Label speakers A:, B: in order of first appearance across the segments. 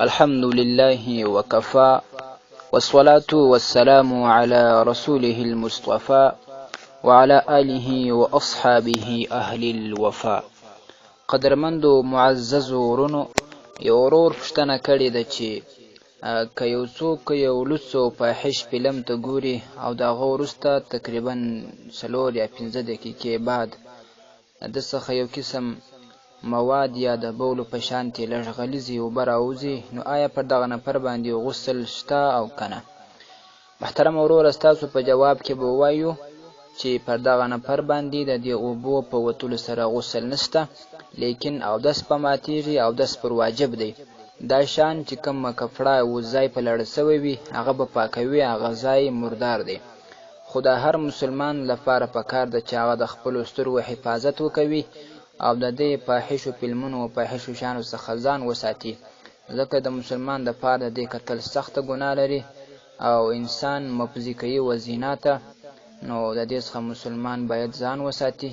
A: الحمد لله وكفى والصلاة والسلام على رسوله المصطفى وعلى آله وأصحابه أهل الوفا. قدرمندو معزز ورونو یو ورور پوښتنه کړې ده چې که یو څوک یو لوڅو فاحش فلم ته ګوري او د هغه وروسته تقریبا 4 یا 5 دقیقې بعد د څخه یو قسم مواد یا د بولو په شانتې لږ غلیظې اوبه راوځي، نو آیا پر دغه نفر باندې غسل شته او که نه؟ محترم وروره، ستاسو په جواب کې به ووایو چې پر دغه نفر باندې د دې اوبو په وتلو سره غسل نشته، لیکن اودس په ماتېږي. اودس پر واجب دی. دا شان چې کومه کپړه و ځای په لړ سوی وي هغه به پاکوي، هغه ځای مردار دی. خو د هر مسلمان لپاره پکار ده چې هغه د خپلو سترګو حفاظت وکوي او د دې فاحشو فلمونو او فاحشو شیانو څخه ځان وساتي، ځکه د مسلمان دپاره د دې کتل سخته ګناه لري او انسان مفضي کوي وزنا ته. نو د دې څخه مسلمان باید ځان وساتي.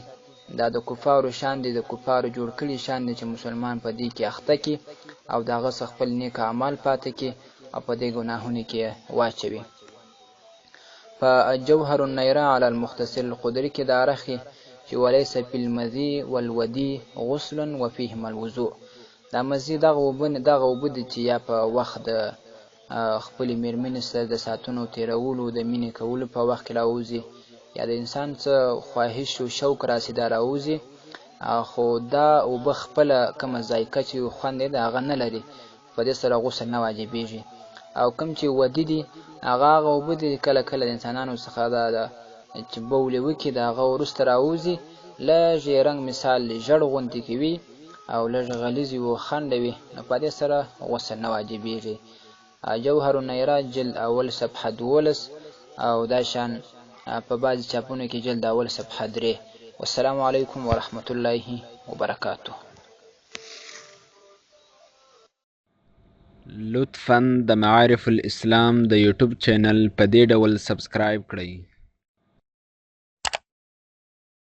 A: دا د کفارو شان دی، د کفارو جوړ کړي شان دی چې مسلمان په دې کې اخته کي او د هغه څخه خپل نیک اعمال پاتې کي او په دې ګناهونو کې واچوي. په جوهر النیره علی المختصر القدري کې دا راخي چې ولیس فی المذی والودی غسل وفیهما الوضوء. دا مذي دغه اوبه دي چې یا په وخت د خپلې مېرمنې سره د ساعتونو تېرولو د مینې کولو په وخت کې راوځي، یا د انسان څه خواهش و شوق راسي دا راوځي، خو دا اوبه خپله کومه ذایقه چې خوند دی د هغه نه لري، په دې سره غسل نه واجبېږي. او کوم چې ودي دي هغه اوبه دي کله کله د انسانانو څخه دا چې بول وکړي د هغه وروسته راوځي، لږ یې رنګ مثال ژړ غوندې کوي او لږ غلیظ و خنډه وي، نو په دې سره غسل نه واجبېږي. جوهر النیره جلد اول صفحه 12 او دا شان په بعضې چاپونو کې جلد اول صفحه 3. والسلام علیکم ورحمة الله وبرکاته.
B: لطفاً د معارف الاسلام د یوټیوب چینل په دې ډول سبسکرایب کړئ.